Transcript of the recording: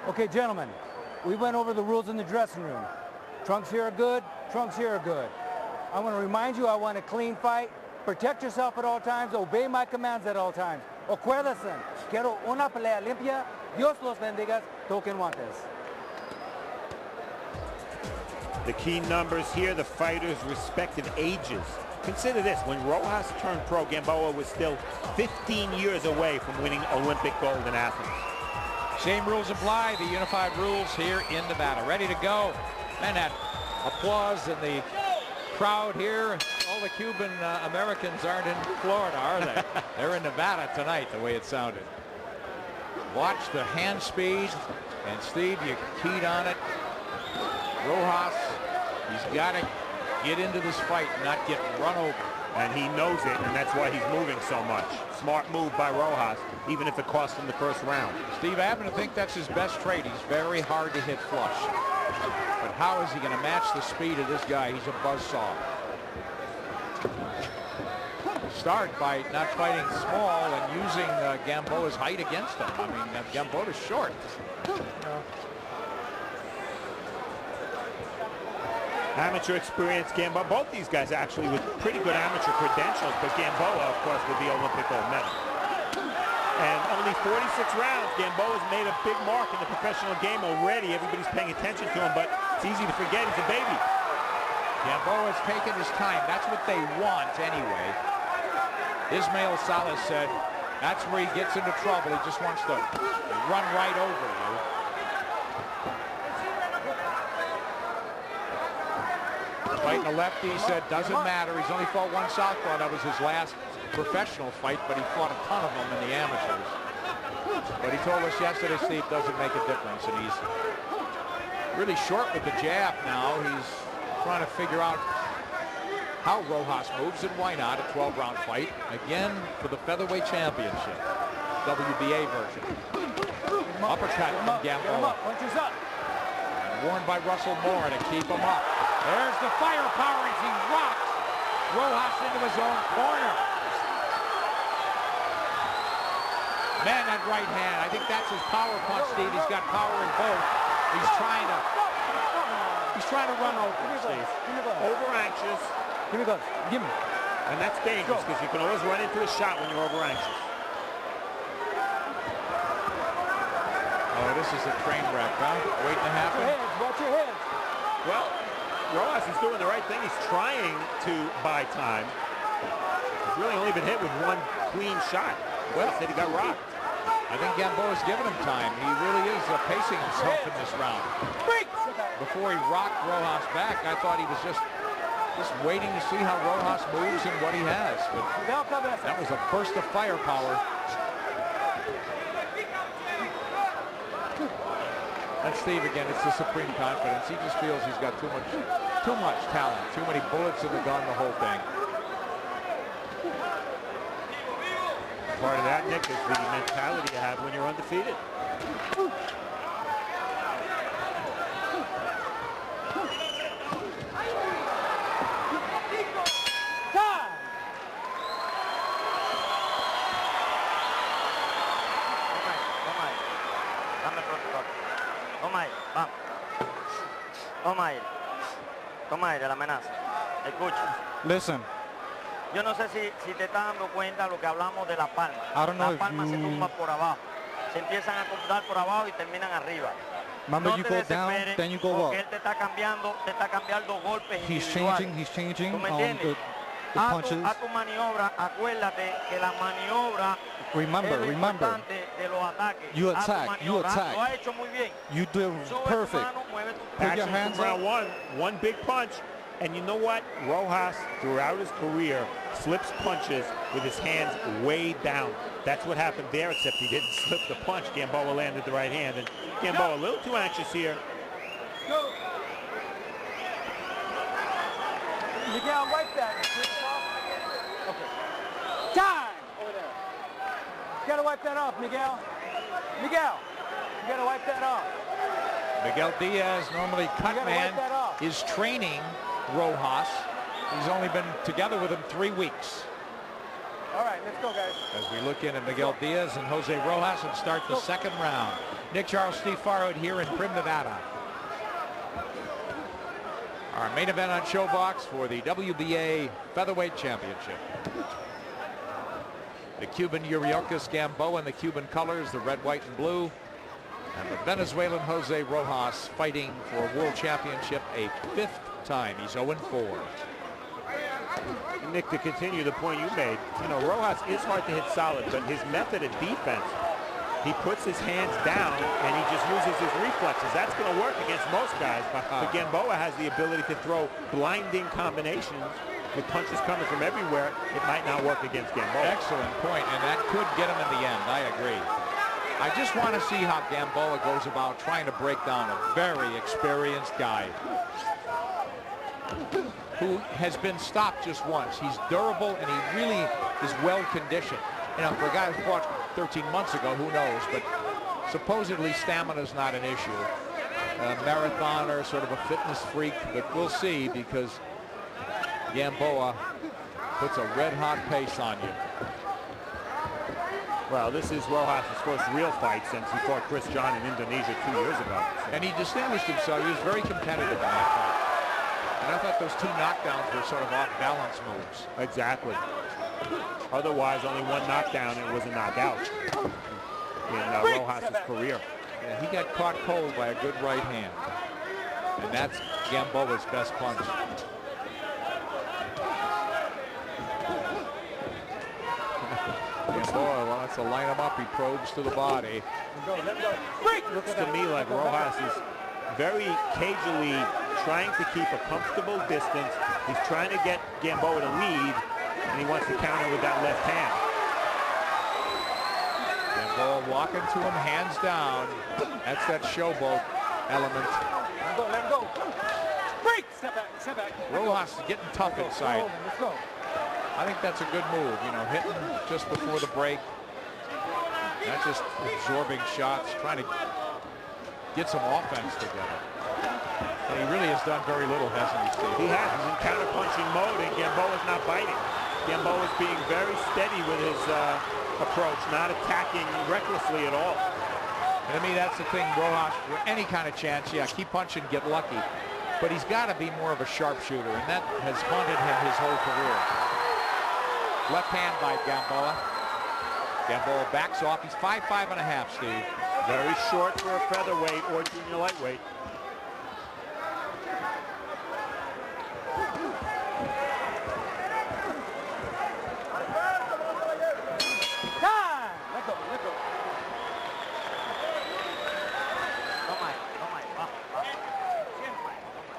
Okay, gentlemen, we went over the rules in the dressing room. Trunks here are good, trunks here are good. I want to remind you, I want a clean fight. Protect yourself at all times, obey my commands at all times. Acuérdense, quiero una pelea limpia. Dios los bendiga. Toquen guantes. The key numbers here, the fighters' respective ages. Consider this, when Rojas turned pro, Gamboa was still 15 years away from winning Olympic gold in Athens. Same rules apply, the unified rules here in Nevada. Ready to go. And that applause in the crowd here. All the Cuban Americans aren't in Florida, are they? They're in Nevada tonight, the way it sounded. Watch the hand speed. And Steve, you keyed on it. Rojas, he's got to get into this fight and not get run over. And he knows it, and that's why he's moving so much. Smart move by Rojas, even if it cost him the first round. Steve, I happen to think that's his best trait. He's very hard to hit flush. But how is he going to match the speed of this guy? He's a buzzsaw. Start by not fighting small and using Gamboa's height against him. I mean, Gamboa's short. Amateur experience, Gamboa. Both these guys actually with pretty good amateur credentials, but Gamboa, of course, with the Olympic gold medal. And only 46 rounds. Gamboa's made a big mark in the professional game already. Everybody's paying attention to him, but it's easy to forget he's a baby. Gamboa's taken his time. That's what they want anyway. Ismail Salas said that's where he gets into trouble. He just wants to run right over you. Fighting a lefty, he said, doesn't matter. He's only fought one southpaw. That was his last professional fight, but he fought a ton of them in the amateurs. But he told us yesterday, Steve, doesn't make a difference. And he's really short with the jab now. He's trying to figure out how Rojas moves, and why not a 12-round fight. Again, for the featherweight championship. WBA version. Uppercut from Gamboa. Punches up. Warned by Russell Moore to keep him up. There's the firepower as he rocks Rojas into his own corner. Man, that right hand. I think that's his power punch, Steve. He's got power in both. He's trying to run over, Steve. Over anxious. Give me those. Give me. And that's dangerous because you can always run into a shot when you're over anxious. Oh, this is a train wreck, huh? Waiting to happen. Watch your heads. Well, Rojas is doing the right thing. He's trying to buy time. He's really only been hit with one clean shot. Well, he said he got rocked. I think Gamboa's giving him time. He really is pacing himself in this round. Before he rocked Rojas back, I thought he was just waiting to see how Rojas moves and what he has. But that was a burst of firepower. And Steve, again, it's the supreme confidence. He just feels he's got too much talent, too many bullets in the gun, the whole thing. Part of that, Nick, is the mentality you have when you're undefeated. Toma aire, la amenaza. Escucha. Listen. Yo no sé si te estás dando cuenta de lo que hablamos de la palma. I don't know la palma se tumba por abajo. Se empiezan a acomodar por abajo y terminan arriba. Remember, no you te go down, then you go up. Él te está cambiando golpes He's changing the punches. A tu maniobra, acuérdate que la maniobra Remember, de los ataques. You attack. Lo ha hecho muy bien. You do perfect. Put your hands round one big punch. And you know what? Rojas, throughout his career, slips punches with his hands way down. That's what happened there, except he didn't slip the punch. Gamboa landed the right hand. And Gamboa a little too anxious here. Go. Miguel, wipe that. Okay. Time! Over there. You gotta wipe that off, Miguel. Miguel, you gotta wipe that off. Miguel Diaz, normally cut man, is training Rojas. He's only been together with him 3 weeks. All right, let's go, guys. As we look in at Miguel Diaz and Jose Rojas and start the second round. Nick Charles, Steve Farhood here in Prim, Nevada. Our main event on Showbox for the WBA Featherweight Championship. The Cuban Yuriorkis Gamboa in the Cuban colors, the red, white, and blue. And the Venezuelan Jose Rojas fighting for a world championship a 5th time. He's 0-4. Nick, to continue the point you made, you know, Rojas is hard to hit solid, but his method of defense, he puts his hands down and he just uses his reflexes. That's going to work against most guys, but Gamboa has the ability to throw blinding combinations with punches coming from everywhere. It might not work against Gamboa. Excellent point, and that could get him in the end. I agree. I just want to see how Gamboa goes about trying to break down a very experienced guy who has been stopped just once. He's durable and he really is well conditioned. You know, for a guy who fought 13 months ago, who knows, but supposedly stamina is not an issue. A marathoner, sort of a fitness freak, but we'll see, because Gamboa puts a red-hot pace on you. Well, this is Rojas' first real fight since he fought Chris John in Indonesia 2 years ago. And he distinguished himself. He was very competitive in that fight. And I thought those 2 knockdowns were sort of off-balance moves. Exactly. Otherwise, only 1 knockdown and it was a knockout in Rojas' career. Yeah, he got caught cold by a good right hand. And that's Gamboa's best punch. Gamboa wants to line him up. He probes to the body. Looks to me like Rojas is very cagily trying to keep a comfortable distance. He's trying to get Gamboa to lead, and he wants to counter with that left hand. Gamboa walking to him, hands down. That's that showboat element. Let him go. Break! Step back. Rojas is getting tough inside. Let's go. I think that's a good move, you know, hitting just before the break. Not just absorbing shots, trying to get some offense together. And he really has done very little, hasn't he, Steve? He has. He's in counter-punching mode, and Gamboa's not biting. Gamboa's being very steady with his approach, not attacking recklessly at all. And to me, that's the thing, Rojas, for any kind of chance, yeah, keep punching, get lucky. But he's got to be more of a sharpshooter, and that has haunted him his whole career. Left hand by Gamboa. Gamboa backs off. He's 5'5½", Steve. Very short for a featherweight or junior lightweight.